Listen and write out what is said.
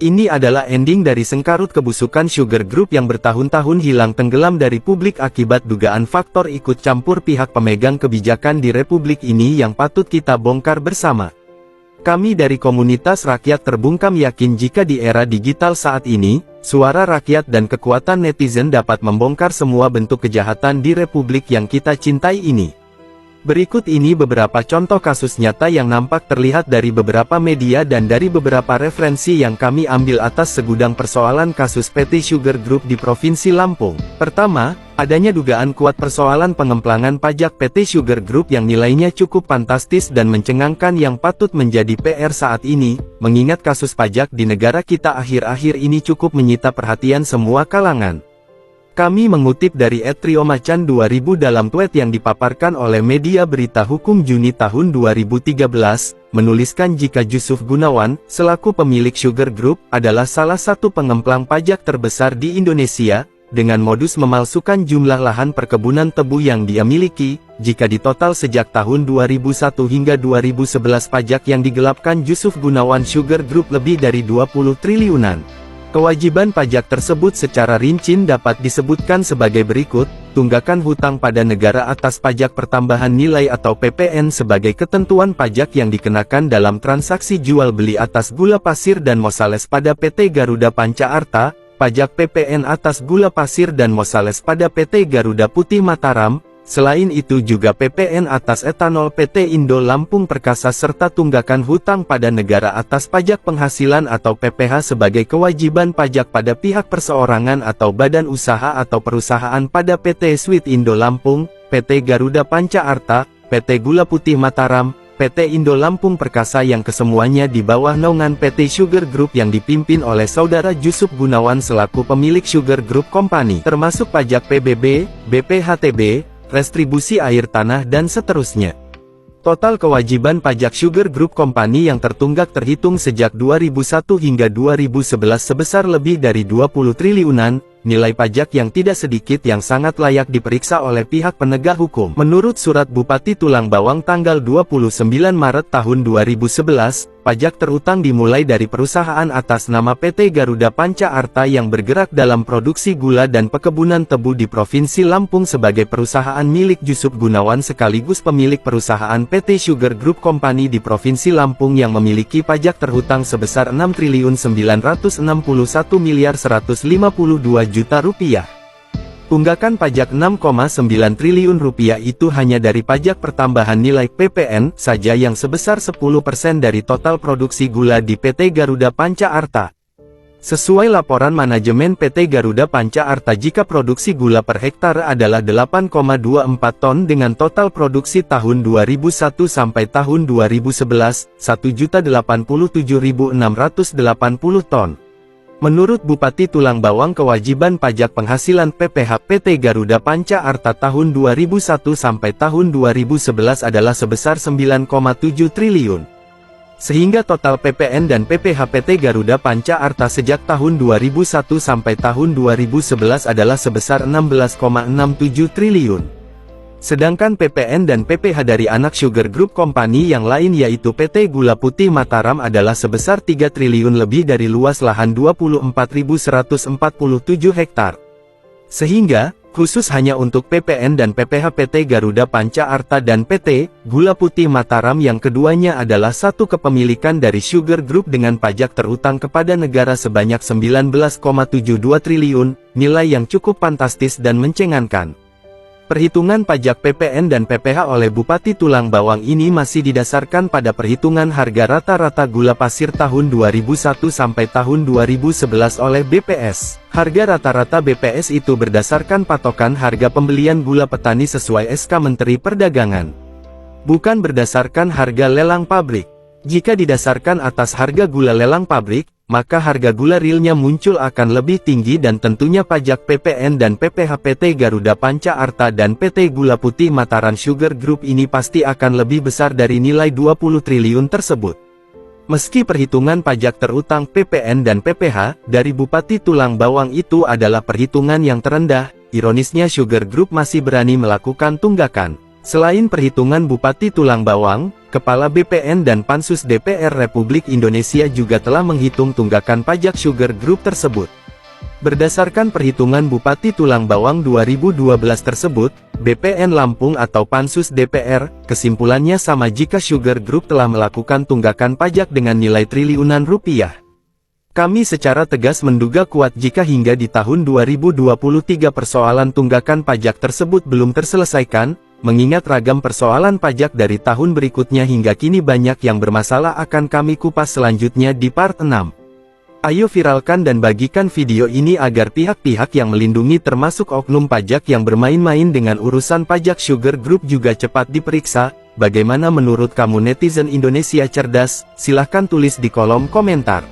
Ini adalah ending dari sengkarut kebusukan Sugar Group yang bertahun-tahun hilang tenggelam dari publik akibat dugaan faktor ikut campur pihak pemegang kebijakan di Republik ini yang patut kita bongkar bersama. Kami dari komunitas rakyat terbungkam yakin jika di era digital saat ini, suara rakyat dan kekuatan netizen dapat membongkar semua bentuk kejahatan di Republik yang kita cintai ini. Berikut ini beberapa contoh kasus nyata yang nampak terlihat dari beberapa media dan dari beberapa referensi yang kami ambil atas segudang persoalan kasus PT Sugar Group di Provinsi Lampung. Pertama, adanya dugaan kuat persoalan pengemplangan pajak PT Sugar Group yang nilainya cukup fantastis dan mencengangkan yang patut menjadi PR saat ini, mengingat kasus pajak di negara kita akhir-akhir ini cukup menyita perhatian semua kalangan. Kami mengutip dari @triomacan 2000 dalam tweet yang dipaparkan oleh media berita hukum Juni tahun 2013, menuliskan jika Jusuf Gunawan, selaku pemilik Sugar Group, adalah salah satu pengemplang pajak terbesar di Indonesia, dengan modus memalsukan jumlah lahan perkebunan tebu yang dia miliki, jika ditotal sejak tahun 2001 hingga 2011 pajak yang digelapkan Jusuf Gunawan Sugar Group lebih dari 20 triliunan. Kewajiban pajak tersebut secara rinci dapat disebutkan sebagai berikut: tunggakan hutang pada negara atas pajak pertambahan nilai atau PPN sebagai ketentuan pajak yang dikenakan dalam transaksi jual beli atas gula pasir dan mosales pada PT Garuda Panca Arta, pajak PPN atas gula pasir dan mosales pada PT Garuda Putih Mataram. Selain itu juga PPN atas etanol PT Indo Lampung Perkasa serta tunggakan hutang pada negara atas pajak penghasilan atau PPH sebagai kewajiban pajak pada pihak perseorangan atau badan usaha atau perusahaan pada PT Sweet Indo Lampung, PT Garuda Panca Arta, PT Gula Putih Mataram, PT Indo Lampung Perkasa yang kesemuanya di bawah naungan PT Sugar Group yang dipimpin oleh Saudara Jusuf Gunawan selaku pemilik Sugar Group Company, termasuk pajak PBB, BPHTB, restribusi air tanah dan seterusnya. Total kewajiban pajak Sugar Group Company yang tertunggak terhitung sejak 2001 hingga 2011 sebesar lebih dari 20 triliunan, nilai pajak yang tidak sedikit yang sangat layak diperiksa oleh pihak penegak hukum. Menurut surat Bupati Tulang Bawang tanggal 29 Maret tahun 2011, pajak terutang dimulai dari perusahaan atas nama PT Garuda Panca Arta yang bergerak dalam produksi gula dan pekebunan tebu di Provinsi Lampung sebagai perusahaan milik Jusuf Gunawan sekaligus pemilik perusahaan PT Sugar Group Company di Provinsi Lampung yang memiliki pajak terhutang sebesar Rp6.961.152 juta. Tunggakan pajak Rp6,9 triliun itu hanya dari pajak pertambahan nilai PPN saja yang sebesar 10% dari total produksi gula di PT Garuda Panca Arta. Sesuai laporan manajemen PT Garuda Panca Arta, jika produksi gula per hektar adalah 8,24 ton dengan total produksi tahun 2001 sampai tahun 2011, 1.087.680 ton. Menurut Bupati Tulang Bawang, kewajiban pajak penghasilan PPH PT Garuda Panca Arta tahun 2001 sampai tahun 2011 adalah sebesar 9,7 triliun. Sehingga total PPN dan PPH PT Garuda Panca Arta sejak tahun 2001 sampai tahun 2011 adalah sebesar 16,67 triliun. Sedangkan PPN dan PPH dari anak Sugar Group Company yang lain yaitu PT Gula Putih Mataram adalah sebesar 3 triliun lebih dari luas lahan 24.147 hektar. Sehingga, khusus hanya untuk PPN dan PPH PT Garuda Panca Arta dan PT Gula Putih Mataram yang keduanya adalah satu kepemilikan dari Sugar Group dengan pajak terutang kepada negara sebanyak 19,72 triliun, nilai yang cukup fantastis dan mencengangkan. Perhitungan pajak PPN dan PPH oleh Bupati Tulang Bawang ini masih didasarkan pada perhitungan harga rata-rata gula pasir tahun 2001 sampai tahun 2011 oleh BPS. Harga rata-rata BPS itu berdasarkan patokan harga pembelian gula petani sesuai SK Menteri Perdagangan. Bukan berdasarkan harga lelang pabrik. Jika didasarkan atas harga gula lelang pabrik, maka harga gula realnya muncul akan lebih tinggi dan tentunya pajak PPN dan PPH PT Garuda Panca Arta dan PT Gula Putih Mataram Sugar Group ini pasti akan lebih besar dari nilai 20 triliun tersebut. Meski perhitungan pajak terutang PPN dan PPH dari Bupati Tulang Bawang itu adalah perhitungan yang terendah, ironisnya Sugar Group masih berani melakukan tunggakan. Selain perhitungan Bupati Tulang Bawang, Kepala BPN dan Pansus DPR Republik Indonesia juga telah menghitung tunggakan pajak Sugar Group tersebut. Berdasarkan perhitungan Bupati Tulang Bawang 2012 tersebut, BPN Lampung atau Pansus DPR, kesimpulannya sama jika Sugar Group telah melakukan tunggakan pajak dengan nilai triliunan rupiah. Kami secara tegas menduga kuat jika hingga di tahun 2023 persoalan tunggakan pajak tersebut belum terselesaikan, mengingat ragam persoalan pajak dari tahun berikutnya hingga kini banyak yang bermasalah akan kami kupas selanjutnya di part 6. Ayo viralkan dan bagikan video ini agar pihak-pihak yang melindungi termasuk oknum pajak yang bermain-main dengan urusan pajak Sugar Group juga cepat diperiksa. Bagaimana menurut kamu netizen Indonesia cerdas? Silahkan tulis di kolom komentar.